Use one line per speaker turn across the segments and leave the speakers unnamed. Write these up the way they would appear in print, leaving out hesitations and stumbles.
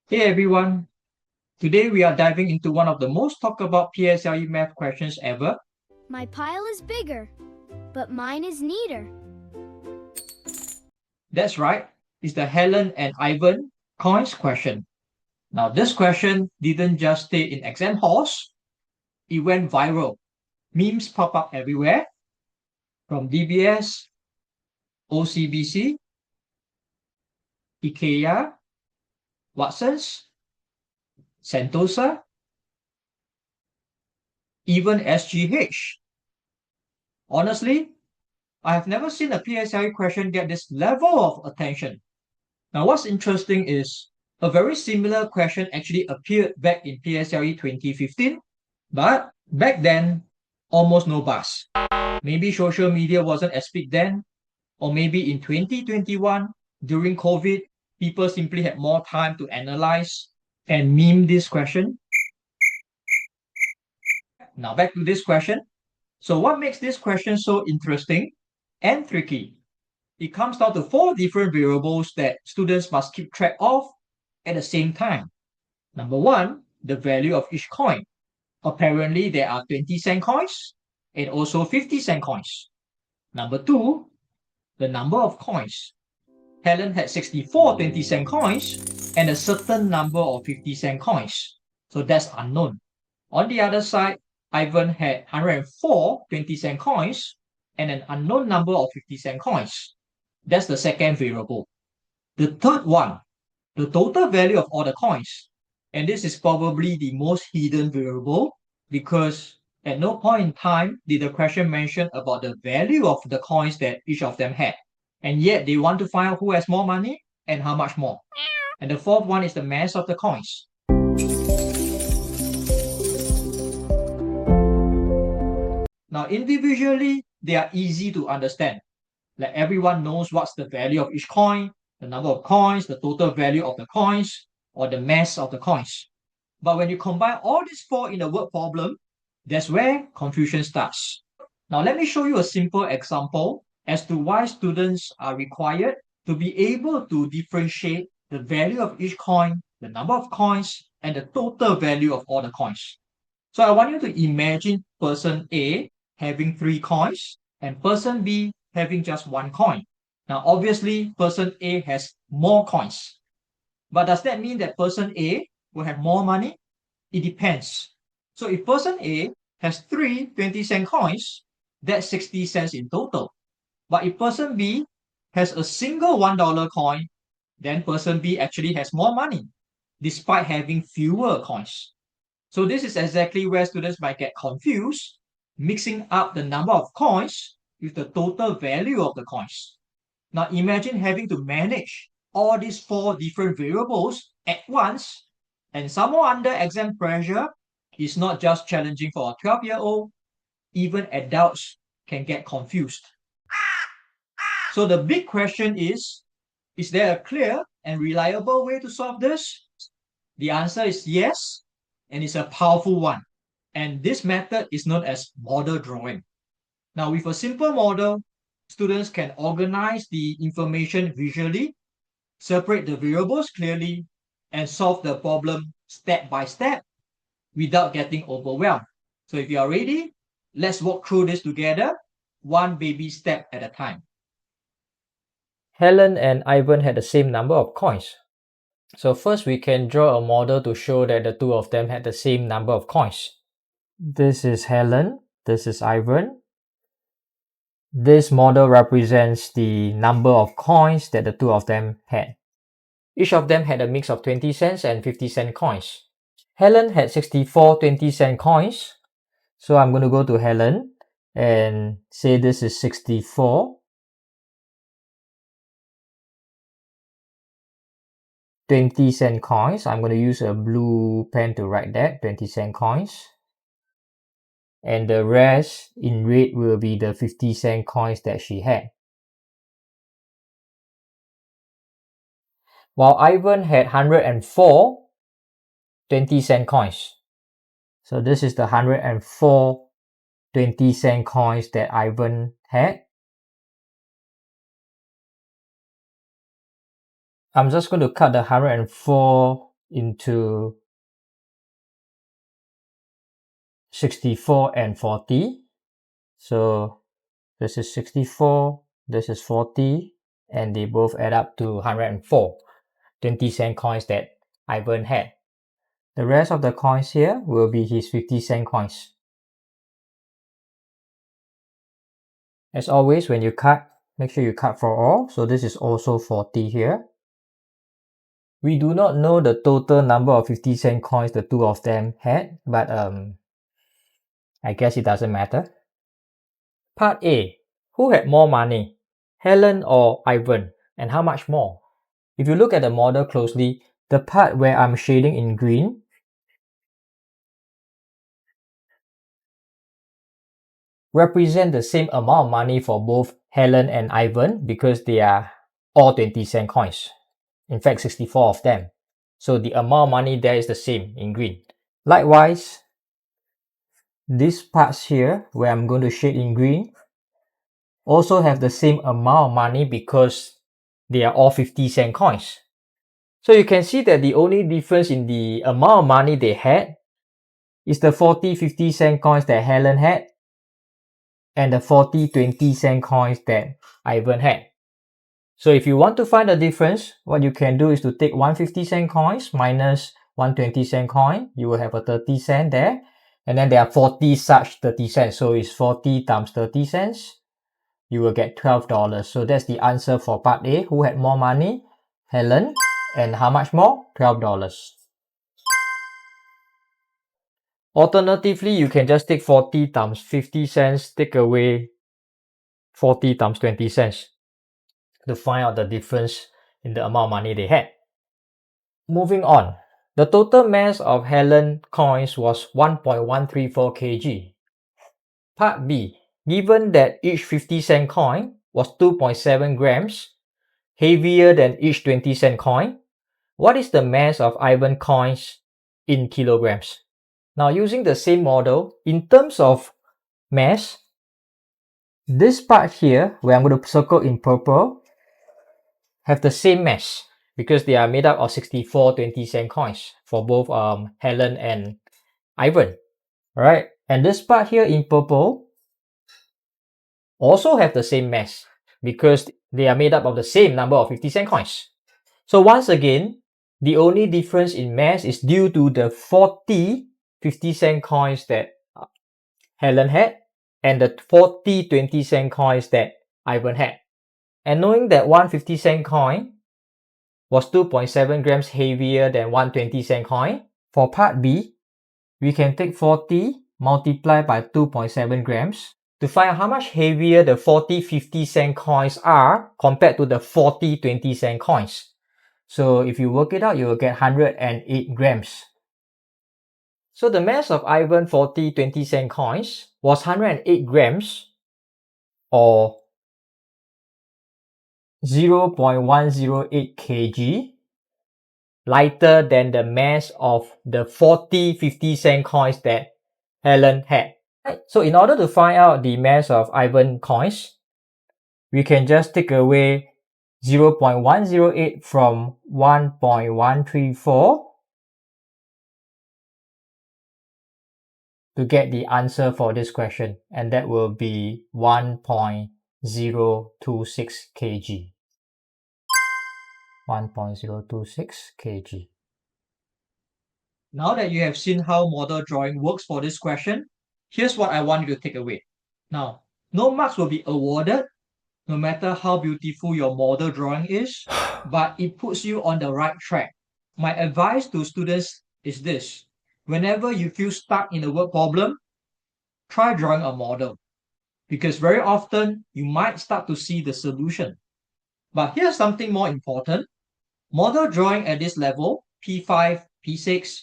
Hey everyone, today we are diving into one of the most talked about PSLE math questions ever.
My pile is bigger, but mine is neater.
That's right, it's the Helen and Ivan coins question. Now, this question didn't just stay in exam halls, it went viral. Memes pop up everywhere from DBS, OCBC, IKEA, Watson's, Sentosa, even SGH. Honestly, I have never seen a PSLE question get this level of attention. Now, what's interesting is a very similar question actually appeared back in PSLE 2015, but back then, almost no buzz. Maybe social media wasn't as big then, or maybe in 2021, during COVID, people simply had more time to analyze and meme this question. Now, back to this question. So, what makes this question so interesting and tricky? It comes down to four different variables that students must keep track of at the same time. Number one, the value of each coin. Apparently, there are 20-cent coins and also 50-cent coins. Number two, the number of coins. Helen had 64 20-cent coins and a certain number of 50-cent coins. So that's unknown. On the other side, Ivan had 104 20-cent coins and an unknown number of 50-cent coins. That's the second variable. The third one, the total value of all the coins. And this is probably the most hidden variable because at no point in time did the question mention about the value of the coins that each of them had. And yet they want to find out who has more money and how much more. And the fourth one is the mass of the coins. Now, individually, they are easy to understand. Like everyone knows what's the value of each coin, the number of coins, the total value of the coins, or the mass of the coins. But when you combine all these four in a word problem, that's where confusion starts. Now, let me show you a simple example as to why students are required to be able to differentiate the value of each coin, the number of coins, and the total value of all the coins. So I want you to imagine person A having 3 coins and person B having just 1 coin. Now, obviously, person A has more coins. But does that mean that person A will have more money? It depends. So if person A has three 20-cent coins, that's 60 cents in total. But if person B has a single $1 coin, then person B actually has more money, despite having fewer coins. So this is exactly where students might get confused, mixing up the number of coins with the total value of the coins. Now imagine having to manage all these four different variables at once, and someone under exam pressure is not just challenging for a 12-year-old, even adults can get confused. So the big question is there a clear and reliable way to solve this? The answer is yes, and it's a powerful one. And this method is known as model drawing. Now, with a simple model, students can organize the information visually, separate the variables clearly, and solve the problem step by step without getting overwhelmed. So if you are ready, let's walk through this together, one baby step at a time.
Helen and Ivan had the same number of coins. So first we can draw a model to show that the two of them had the same number of coins. This is Helen, this is Ivan. This model represents the number of coins that the two of them had. Each of them had a mix of 20 cents and 50-cent coins. Helen had 64 20-cent coins. So I'm going to go to Helen and say this is 64. 20-cent coins. I'm going to use a blue pen to write that, 20-cent coins. And the rest in red will be the 50-cent coins that she had. While Ivan had 104 20-cent coins. So this is the 104 20-cent coins that Ivan had. I'm just going to cut the 104 into 64 and 40. So this is 64, this is 40, and they both add up to 104 20-cent coins that Ivan had. The rest of the coins here will be his 50-cent coins. As always, when you cut, make sure you cut for all. So this is also 40 here. We do not know the total number of 50-cent coins the two of them had, but I guess it doesn't matter. Part A. Who had more money? Helen or Ivan? And how much more? If you look at the model closely, the part where I'm shading in green represent the same amount of money for both Helen and Ivan because they are all 20-cent coins. In fact, 64 of them. So the amount of money there is the same in green. Likewise, these parts here where I'm going to shade in green also have the same amount of money because they are all 50-cent coins. So you can see that the only difference in the amount of money they had is the 40 50-cent coins that Helen had and the 40 20-cent coins that Ivan had. So if you want to find the difference, what you can do is to take one 50-cent coins minus one 20-cent coin. You will have a 30 cent there. And then there are 40 such 30 cents. So it's 40 times 30 cents. You will get $12. So that's the answer for part A. Who had more money? Helen. And how much more? $12. Alternatively, you can just take 40 times 50 cents, take away 40 times 20 cents to find out the difference in the amount of money they had. Moving on, the total mass of Helen coins was 1.134 kg. Part B, given that each 50-cent coin was 2.7 grams, heavier than each 20-cent coin, what is the mass of Ivan coins in kilograms? Now, using the same model, in terms of mass, this part here, where I'm going to circle in purple, have the same mass because they are made up of 64 20-cent coins for both Helen and Ivan. Alright, and this part here in purple also have the same mass because they are made up of the same number of 50-cent coins. So once again, the only difference in mass is due to the 40 50-cent coins that Helen had and the 40 20-cent coins that Ivan had. And knowing that one 50-cent coin was 2.7 grams heavier than one 20-cent coin, for part B, we can take 40 multiplied by 2.7 grams to find out how much heavier the 40 50-cent coins are compared to the 40 20-cent coins. So if you work it out, you will get 108 grams. So the mass of Ivan 40 20-cent coins was 108 grams or 0.108 kg lighter than the mass of the 40 50-cent coins that Helen had. Right. So in order to find out the mass of Ivan coins, we can just take away 0.108 from 1.134 to get the answer for this question, and that will be 1.026 kg. 1.026 kg.
Now that you have seen how model drawing works for this question, here's what I want you to take away. Now, no marks will be awarded no matter how beautiful your model drawing is, but it puts you on the right track. My advice to students is this. Whenever you feel stuck in a word problem, try drawing a model because very often you might start to see the solution. But here's something more important. Model drawing at this level, P5, P6,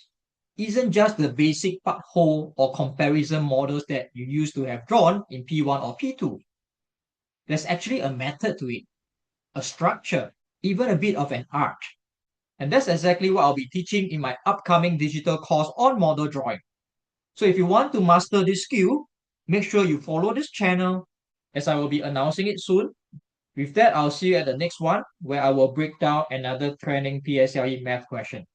isn't just the basic part whole or comparison models that you used to have drawn in P1 or P2. There's actually a method to it, a structure, even a bit of an art. And that's exactly what I'll be teaching in my upcoming digital course on model drawing. So if you want to master this skill, make sure you follow this channel as I will be announcing it soon. With that, I'll see you at the next one where I will break down another trending PSLE math question.